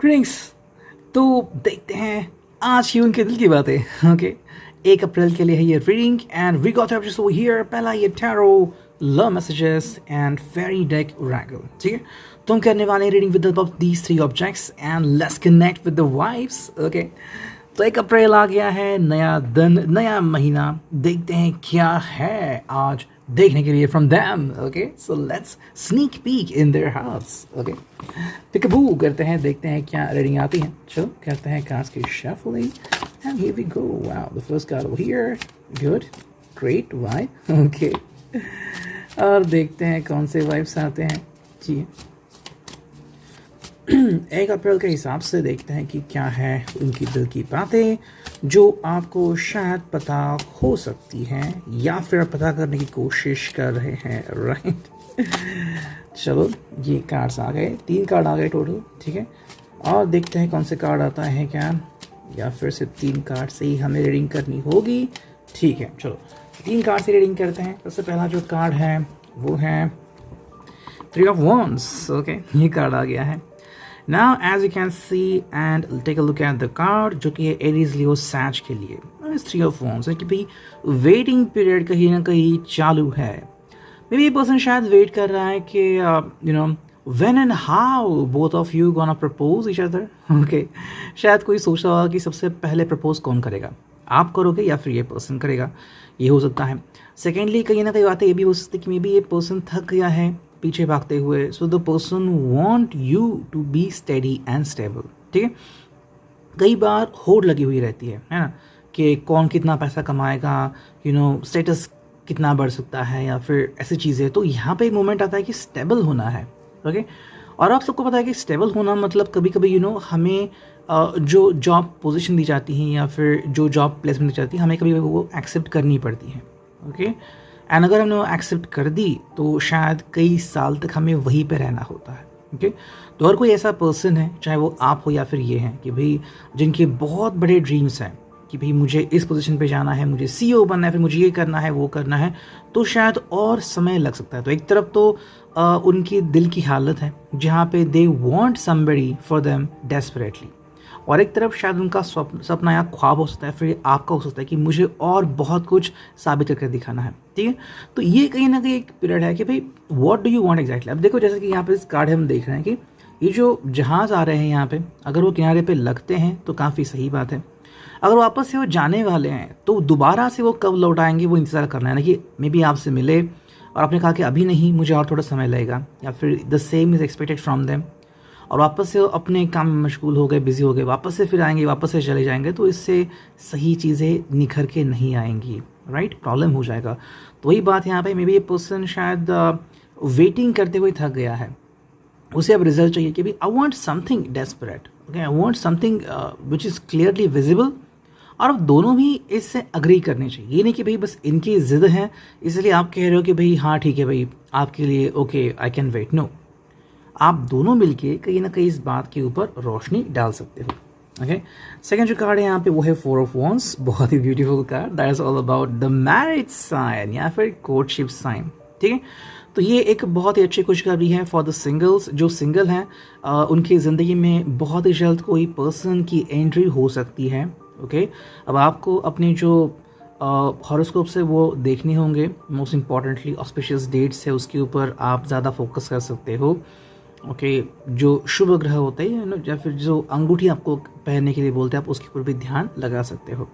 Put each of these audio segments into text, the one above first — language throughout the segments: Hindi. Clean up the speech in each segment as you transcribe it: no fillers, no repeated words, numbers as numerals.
ग्रीटिंग्स। तो देखते हैं आज की उनके दिल की बातें। ओके, 1 अप्रैल के लिए है ये reading and we got everything over here. पहला ये tarot, love messages and fairy deck oracle. ठीक है, तो हम करने वाले हैं reading with the of these 3 objects and let's connect with the vibes. Okay, तो 1 अप्रैल आ गया है, नया दिन, नया महीना। देखते हैं क्या है आज देखने के लिए from them. Okay, so let's sneak peak in their house. Okay, पिकबू करते हैं, देखते हैं क्या रीडिंग आती है। चलो करते हैं कार्ड्स की shuffling and here we go. Wow, the first card over here, good, great vibe. Okay, और देखते हैं कौन से वाइब्स आते हैं जी। 1 अप्रैल के हिसाब से देखते हैं कि क्या है उनकी दिल की बातें जो आपको शायद पता हो सकती हैं या फिर पता करने की कोशिश कर रहे हैं। राइट, चलो ये कार्ड्स आ गए, 3 कार्ड आ गए टोटल। ठीक है, और देखते हैं कौन से कार्ड आता है क्या, या फिर सिर्फ 3 कार्ड से ही हमें रीडिंग करनी होगी। ठीक है, चलो 3 कार्ड से रीडिंग करते हैं। सबसे पहला जो कार्ड है वो है 3 ऑफ वॉन्ड्स। ओके, ये कार्ड आ गया है। Now as you can see and take a look at the card, जो कि है एरीज लियो सैज के लिए 3 ऑफ वॉन्ड्स है कि भाई वेटिंग पीरियड कहीं ना कहीं चालू है। मे बी ये पर्सन शायद वेट कर रहा है कि you know when and how both of you gonna propose each other. Okay, शायद कोई सोच रहा होगा कि सबसे पहले प्रपोज कौन करेगा, आप करोगे या फिर ये पर्सन करेगा, ये हो सकता है। सेकेंडली कहीं ना कहीं बातें ये भी हो सकती है कि मे बी ये पर्सन थक गया है पीछे भागते हुए, so the person want you to be steady and stable. ठीक है, कई बार होड़ लगी हुई रहती है ना, कि कौन कितना पैसा कमाएगा, यू नो स्टेटस कितना बढ़ सकता है या फिर ऐसी चीज़ें। तो यहाँ पे एक मोमेंट आता है कि स्टेबल होना है। ओके, और आप सबको पता है कि स्टेबल होना मतलब कभी कभी यू नो हमें जो जॉब पोजीशन दी जाती है या फिर जो जॉब प्लेसमेंट दी जाती है, हमें कभी वो एक्सेप्ट करनी पड़ती है। ओके, एंड अगर हमने वो एक्सेप्ट कर दी तो शायद कई साल तक हमें वहीं पे रहना होता है। ओके, तो अगर कोई ऐसा पर्सन है, चाहे वो आप हो या फिर ये हैं, कि भाई जिनके बहुत बड़े ड्रीम्स हैं कि भाई मुझे इस पोजीशन पे जाना है, मुझे सीईओ बनना है, फिर मुझे ये करना है, वो करना है, तो शायद और समय लग सकता है। तो एक तरफ तो उनकी दिल की हालत है जहाँ पे they want somebody for them desperately, और एक तरफ शायद उनका सपना या ख्वाब हो सकता है, फिर आपका हो सकता है कि मुझे और बहुत कुछ साबित करके दिखाना है। ठीक है, तो ये कहीं ना कहीं एक पीरियड है कि भाई what do you want exactly. अब देखो, जैसे कि यहाँ पे इस कार्ड हम देख रहे हैं कि ये जो जहाज़ आ रहे हैं यहाँ पे, अगर वो किनारे पे लगते हैं तो काफ़ी सही बात है। अगर वापस से वो जाने वाले हैं तो दोबारा से वो कब लौट आएंगे वो इंतज़ार करना है ना, कि मे बी आपसे मिले और आपने कहा कि अभी नहीं, मुझे और थोड़ा समय लगेगा, या फिर the same is expected from them, और वापस से अपने काम में मशगूल हो गए, बिजी हो गए, वापस से फिर आएंगे, वापस से चले जाएंगे, तो इससे सही चीज़ें निखर के नहीं आएंगी। राइट, प्रॉब्लम हो जाएगा। तो वही बात यहाँ पे, मे बी ये पर्सन शायद वेटिंग करते हुए थक गया है, उसे अब रिजल्ट चाहिए कि भाई I want something desperate. Okay, I want something which is clearly visible, और अब दोनों भी इससे अग्री करने चाहिए। ये नहीं कि भाई बस इनकी ज़िद है इसलिए आप कह रहे हो कि भाई हाँ ठीक है भाई आपके लिए okay I can wait. No, आप दोनों मिलके कहीं ना कहीं इस बात के ऊपर रोशनी डाल सकते हो। ओके, सेकंड जो कार्ड है यहाँ पे वो है 4 ऑफ वॉन्ड्स। बहुत ही beautiful card, that is all about the marriage sign या फिर कोर्टशिप साइन। ठीक है, तो ये एक बहुत ही अच्छी खुशखबरी है फॉर द सिंगल्स। जो सिंगल हैं उनकी ज़िंदगी में बहुत ही जल्द कोई पर्सन की एंट्री हो सकती है। ओके, अब आपको अपने जो हॉरोस्कोप से वो देखने होंगे, मोस्ट इम्पॉर्टेंटली ऑस्पिशियस डेट्स है उसके ऊपर आप ज़्यादा फोकस कर सकते हो। ओके, जो शुभ ग्रह होते हैं या फिर जो अंगूठी आपको पहनने के लिए बोलते हैं, आप उसके ऊपर भी ध्यान लगा सकते हो।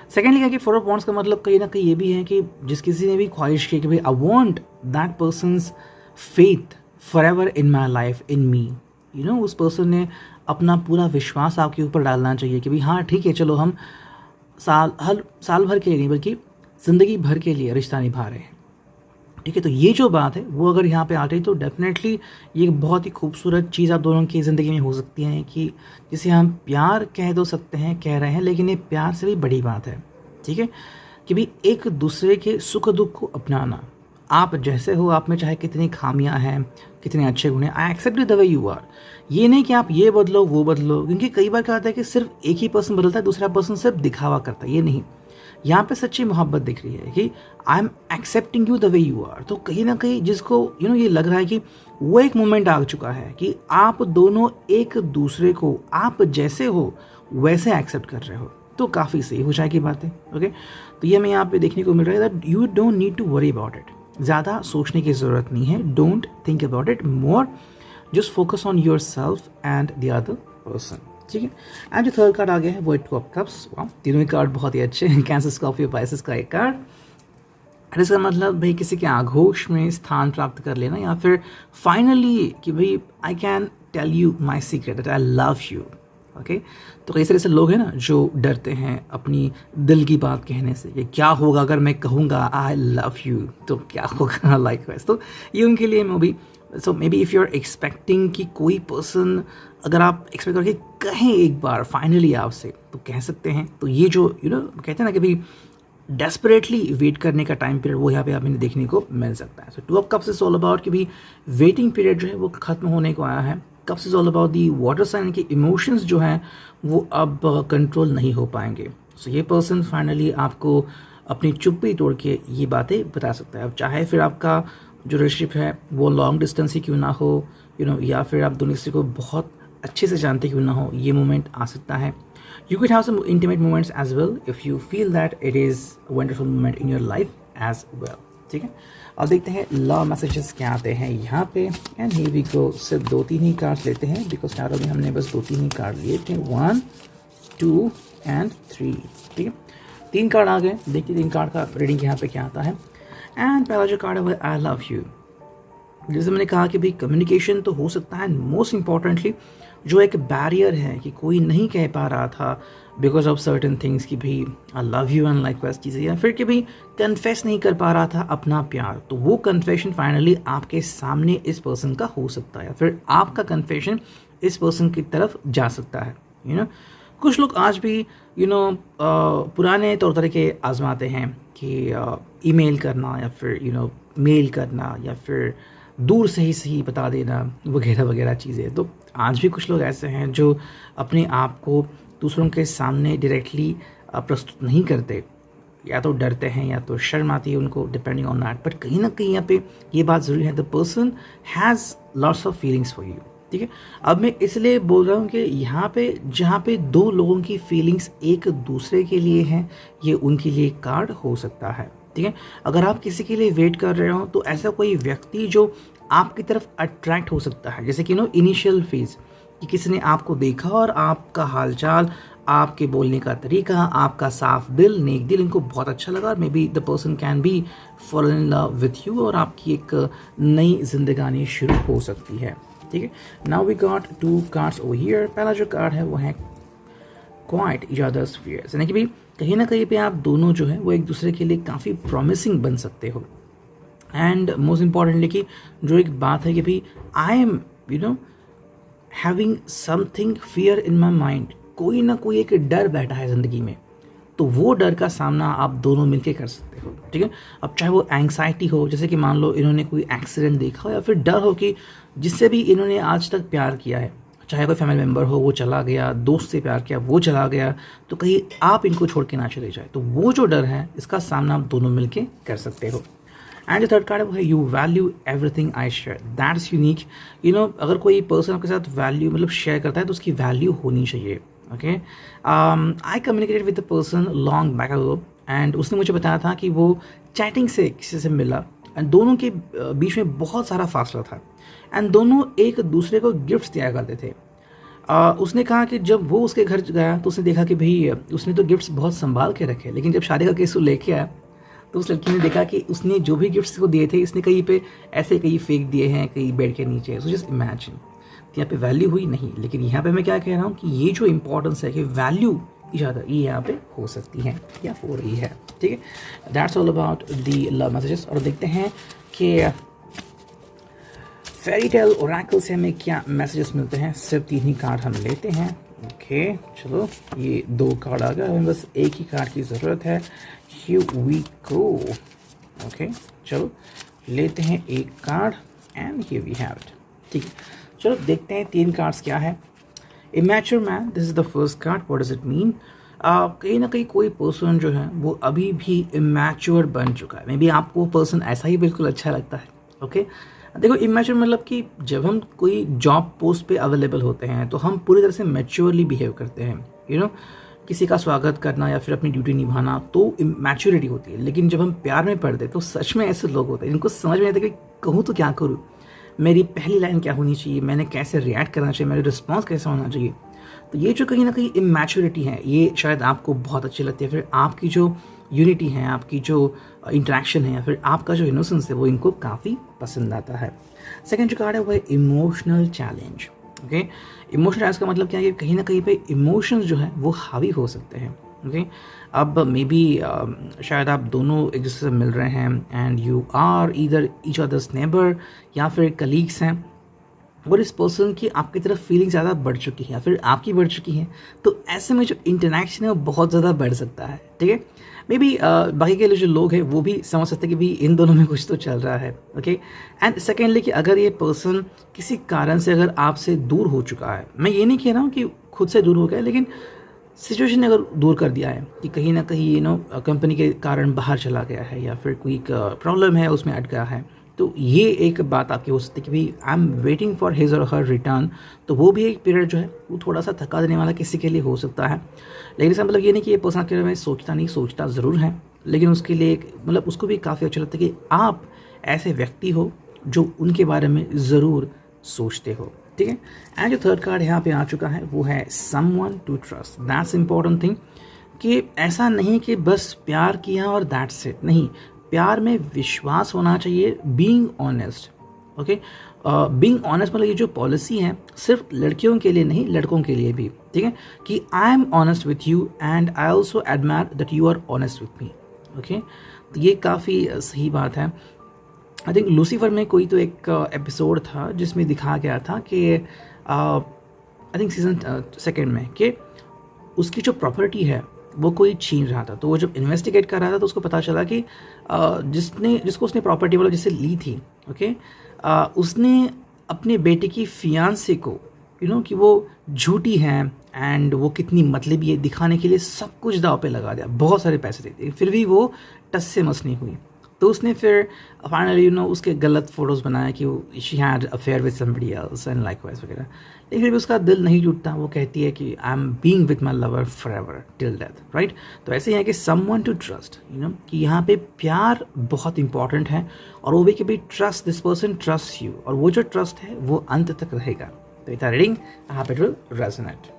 सेकेंडली क्या कि 4 ऑफ वॉन्ड्स का मतलब कहीं ना कहीं ये भी है कि जिस किसी ने भी ख्वाहिश की कि भाई I want that persons faith for ever in my life in me, you know उस पर्सन ने अपना पूरा विश्वास आपके ऊपर डालना चाहिए कि भाई हाँ ठीक है, चलो हम हर साल भर के लिए नहीं बल्कि ज़िंदगी भर के लिए रिश्ता निभा रहे हैं। ठीक है, तो ये जो बात है वो अगर यहाँ पे आ रही तो डेफिनेटली ये बहुत ही खूबसूरत चीज़ आप दोनों की ज़िंदगी में हो सकती है, कि जिसे हम प्यार कह दो सकते हैं, कह रहे हैं, लेकिन ये प्यार से भी बड़ी बात है। ठीक है, कि भाई एक दूसरे के सुख दुख को अपनाना। आप जैसे हो, आप में चाहे कितनी खामियां हैं, कितने अच्छे गुण हैं, I accept the way you are. ये नहीं कि आप ये बदलो वो बदलो, क्योंकि कई बार क्या होता है कि सिर्फ एक ही पर्सन बदलता है, दूसरा पर्सन सिर्फ दिखावा करता है। ये नहीं, यहाँ पे सच्ची मोहब्बत दिख रही है कि I am accepting you the way you are. तो कहीं ना कहीं जिसको ये लग रहा है कि वो एक मोमेंट आ चुका है कि आप दोनों एक दूसरे को आप जैसे हो वैसे एक्सेप्ट कर रहे हो, तो काफ़ी सही हो जाएगी बातें। ओके, तो ये हमें यहाँ पे देखने को मिल रहा है that you don't need to worry about it. ज़्यादा सोचने की ज़रूरत नहीं है, don't think about it more, just focus on yourself and the other person. ठीक है, एंड जो थर्ड कार्ड आ गया है वो 2 ऑफ कप्स। तीनों ही कार्ड बहुत ही अच्छे हैं। कैंसर, स्कॉर्पियो, पाइसेस का एक कार्ड। इसका मतलब भाई किसी के आघोष में स्थान प्राप्त कर लेना, या फिर फाइनली कि भाई I can tell you my secret that I love you. Okay, तो कई सारे ऐसे लोग हैं ना जो डरते हैं अपनी दिल की बात कहने से कि क्या होगा अगर मैं कहूँगा आई लव यू, तो क्या होगा लाइक वैस। तो ये उनके लिए मैं भी so maybe if you are expecting कि कोई पर्सन, अगर आप एक्सपेक्ट करके कहें एक बार फाइनली आपसे, तो कह सकते हैं। तो ये जो कहते हैं ना कि भाई डेस्परेटली वेट करने का टाइम पीरियड, वो यहाँ पे आपने देखने को मिल सकता है। सो 2 of cups is all about कि भाई वेटिंग पीरियड जो है वो खत्म होने को आया है। Cups is all about the water sign की इमोशंस जो हैं वो अब कंट्रोल नहीं हो पाएंगे। सो ये पर्सन फाइनली आपको अपनी चुप्पी तोड़ के ये बातें बता सकता है। अब चाहे फिर आपका जो रिलेशनशिप है वो लॉन्ग डिस्टेंस ही क्यों ना हो, या फिर आप दोनों किसी को बहुत अच्छे से जानते क्यों ना हो, ये मोमेंट आ सकता है। You can have some intimate moments as well if you feel that it is wonderful moment in your life as well. ठीक है, अब देखते हैं लव मैसेजेस क्या आते हैं यहाँ पे। एंड हियर वी गो, सिर्फ 2-3 ही कार्ड्स लेते हैं बिकॉज टैरो में हमने बस 2-3 ही कार्ड लिए थे, 1, 2 एंड 3। ठीक है, 3 कार्ड आ गए। देखिए 3 कार्ड का रीडिंग यहाँ पे क्या आता है। एंड पहला जो कार्ड है वो आई लव यू। जैसे मैंने कहा कि भाई कम्युनिकेशन तो हो सकता है, मोस्ट इम्पॉर्टेंटली जो एक बैरियर है कि कोई नहीं कह पा रहा था बिकॉज ऑफ सर्टन थिंग्स कि भाई आई लव यू एंड लाइक वैस चीज़ें, या फिर कि भाई कन्फेस नहीं कर पा रहा था अपना प्यार, तो वो कन्फेशन फाइनली आपके सामने इस पर्सन का हो सकता है, या फिर आपका कन्फेशन इस पर्सन की तरफ जा सकता है। कुछ लोग आज भी पुराने तौर तरीके आजमाते हैं कि ईमेल करना, या फिर मेल करना, या फिर दूर से ही सही बता देना, वगैरह वगैरह चीज़ें। तो आज भी कुछ लोग ऐसे हैं जो अपने आप को दूसरों के सामने डायरेक्टली प्रस्तुत नहीं करते, या तो डरते हैं या तो शर्म आती है उनको, डिपेंडिंग ऑन दैट। बट कहीं ना कहीं यहाँ पे ये बात ज़रूरी है, the person has lots of feelings for you. ठीक है, अब मैं इसलिए बोल रहा हूँ कि यहाँ पे जहाँ पे 2 लोगों की फीलिंग्स एक दूसरे के लिए हैं, ये उनके लिए कार्ड हो सकता है। ठीक है, अगर आप किसी के लिए वेट कर रहे हो तो ऐसा कोई व्यक्ति जो आपकी तरफ अट्रैक्ट हो सकता है, जैसे कि इनिशियल फेज कि किसी ने आपको देखा और आपका हालचाल, आपके बोलने का तरीका, आपका साफ दिल, नेक दिल इनको बहुत अच्छा लगा, और may be the person can be fall in love with you, और आपकी एक नई जिंदगानी शुरू हो सकती है। ठीक है, now we got 2 cards over here. पहला जो कार्ड है वो है क्वाइट ईच अदर्स फियर्स, यानी कि भी कहीं ना कहीं पे आप दोनों जो है वो एक दूसरे के लिए काफ़ी प्रॉमिसिंग बन सकते हो। एंड मोस्ट इम्पॉर्टेंटली कि जो एक बात है कि भाई I am having something fear in my mind, कोई ना कोई एक डर बैठा है ज़िंदगी में, तो वो डर का सामना आप दोनों मिलके कर सकते हो। ठीक है, अब चाहे वो एंग्जाइटी हो, जैसे कि मान लो इन्होंने कोई एक्सीडेंट देखा हो, या फिर डर हो कि जिससे भी इन्होंने आज तक प्यार किया है, चाहे कोई फैमिली मेम्बर हो वो चला गया, दोस्त से प्यार किया वो चला गया, तो कहीं आप इनको छोड़ के ना चले जाए, तो वो जो डर है इसका सामना आप दोनों मिलके कर सकते हो। एंड जो थर्ड कार्ड है वो है you value everything I share, that's unique. अगर कोई पर्सन आपके साथ वैल्यू मतलब शेयर करता है तो उसकी वैल्यू होनी चाहिए। Okay, I communicated with the person long back ago, and उसने मुझे बताया था कि वो चैटिंग से किसी से मिला, एंड दोनों के बीच में बहुत सारा फासला था, एंड दोनों एक दूसरे को गिफ्ट्स दिया करते थे। उसने कहा कि जब वो उसके घर गया तो उसने देखा कि भाई उसने तो गिफ्ट्स बहुत संभाल के रखे, लेकिन जब शादी का केस वो लेके आया तो उस लड़की ने देखा कि उसने जो भी गिफ्ट्स को दिए थे इसने कहीं पे ऐसे कहीं फेंक दिए हैं, कहीं बेड के नीचे। सो जस्ट इमेजिन, यहाँ पे वैल्यू हुई नहीं, लेकिन यहाँ पे मैं क्या कह रहा हूँ कि ये जो इंपॉर्टेंस है कि वैल्यू ज़्यादा ये यहाँ पे हो सकती है या हो रही है। ठीक है, that's all about the love messages. और देखते हैं कि फेरी टेल ओरेकल से हमें क्या मैसेजेस मिलते हैं। सिर्फ 3 ही कार्ड हम लेते हैं। ओके, चलो ये 2 कार्ड आ गए, हमें बस एक ही कार्ड की ज़रूरत है। Here we go। ओके, चलो लेते हैं एक card and here we have it। ठीक है, चलो देखते हैं 3 कार्ड्स क्या है। Immature man, this is the first card. What does it mean? कहीं ना कहीं कोई पर्सन जो है वो अभी भी इमैच्योर बन चुका है। मे बी आपको वो पर्सन ऐसा ही बिल्कुल अच्छा लगता है। ओके, देखो इमैच्योर मतलब कि जब हम कोई जॉब पोस्ट पे अवेलेबल होते हैं तो हम पूरी तरह से मैच्योरली बिहेव करते हैं। किसी का स्वागत करना या फिर अपनी ड्यूटी निभाना तो मैच्योरिटी होती है। लेकिन जब हम प्यार में पड़ते तो सच में ऐसे लोग होते हैं जिनको समझ में आता है कि कहूँ तो क्या करूँ, मेरी पहली लाइन क्या होनी चाहिए, मैंने कैसे रिएक्ट करना चाहिए, मेरा रिस्पॉन्स कैसा होना चाहिए। तो ये जो कहीं ना कहीं इमैच्योरिटी है ये शायद आपको बहुत अच्छी लगती है। फिर आपकी जो यूनिटी है, आपकी जो इंटरेक्शन है या फिर आपका जो इनोसेंस है वो इनको काफ़ी पसंद आता है। सेकेंड जो कार्ड है वो है emotional challenge. Okay, emotional challenge का मतलब क्या है कि कहीं ना कहीं पे इमोशंस जो है वो हावी हो सकते हैं। ओके, अब मे बी शायद आप दोनों एक दूसरे से मिल रहे हैं and you are either each other's neighbor या फिर कलीग्स हैं और इस पर्सन की आपकी तरफ फीलिंग ज़्यादा बढ़ चुकी है या फिर आपकी बढ़ चुकी है। तो ऐसे में जो इंटरेक्शन है वो बहुत ज़्यादा बढ़ सकता है। ठीक है, मे बी बाकी के जो लोग हैं वो भी समझ सकते हैं कि भाई इन दोनों में कुछ तो चल रहा है। ओके, एंड सेकेंडली कि अगर ये पर्सन किसी कारण से अगर आपसे दूर हो चुका है, मैं ये नहीं कह रहा हूँ कि खुद से दूर हो गया, लेकिन सिचुएशन ने अगर दूर कर दिया है कि कहीं ना कहीं कंपनी के कारण बाहर चला गया है या फिर कोई प्रॉब्लम है उसमें अट गया है, तो ये एक बात आपकी हो सकती है कि भाई I am waiting for his और हर रिटर्न। तो वो भी एक पीरियड जो है वो थोड़ा सा थका देने वाला किसी के लिए हो सकता है। लेकिन इसका मतलब ये नहीं कि ये पर्सन के बारे में सोचता नहीं, सोचता ज़रूर है, लेकिन उसके लिए मतलब उसको भी काफ़ी अच्छा लगता है कि आप ऐसे व्यक्ति हो जो उनके बारे में ज़रूर सोचते हो। ठीक है, एंड जो थर्ड कार्ड यहाँ पे आ चुका है वो है someone to trust. That's important thing कि ऐसा नहीं कि बस प्यार किया और दैट्स इट, नहीं, प्यार में विश्वास होना चाहिए, being honest. Okay, being honest मतलब ये जो पॉलिसी है सिर्फ लड़कियों के लिए नहीं, लड़कों के लिए भी। ठीक है, कि I am honest with you and I also admire that you are honest with me. Okay, तो ये काफ़ी सही बात है। आई थिंक लूसीफर में कोई तो एक एपिसोड था जिसमें दिखाया गया था कि आई थिंक सीजन 2 में कि उसकी जो प्रॉपर्टी है वो कोई छीन रहा था। तो वो जब इन्वेस्टिगेट कर रहा था तो उसको पता चला कि जिसको उसने प्रॉपर्टी वाला जिससे ली थी, ओके, उसने अपने बेटे की फियांसे को कि वो झूठी है एंड वो कितनी मतलबी है दिखाने के लिए सब कुछ दाव पे लगा दिया, बहुत सारे पैसे दे दिए, फिर भी वो टस से मस नहीं हुई। तो उसने फिर फाइनली उसके गलत फोटोज़ बनाया कि she had affair with somebody else and likewise वगैरह। लेकिन फिर भी उसका दिल नहीं टूटता, वो कहती है कि I am being with my lover for ever till death. Right, तो ऐसे ही है कि समवन टू ट्रस्ट, कि यहाँ पे प्यार बहुत इंपॉर्टेंट है और वो भी कि भाई trust this person trust you, और वो जो ट्रस्ट है वो अंत तक रहेगा। तो इतना reading, I hope it will resonate.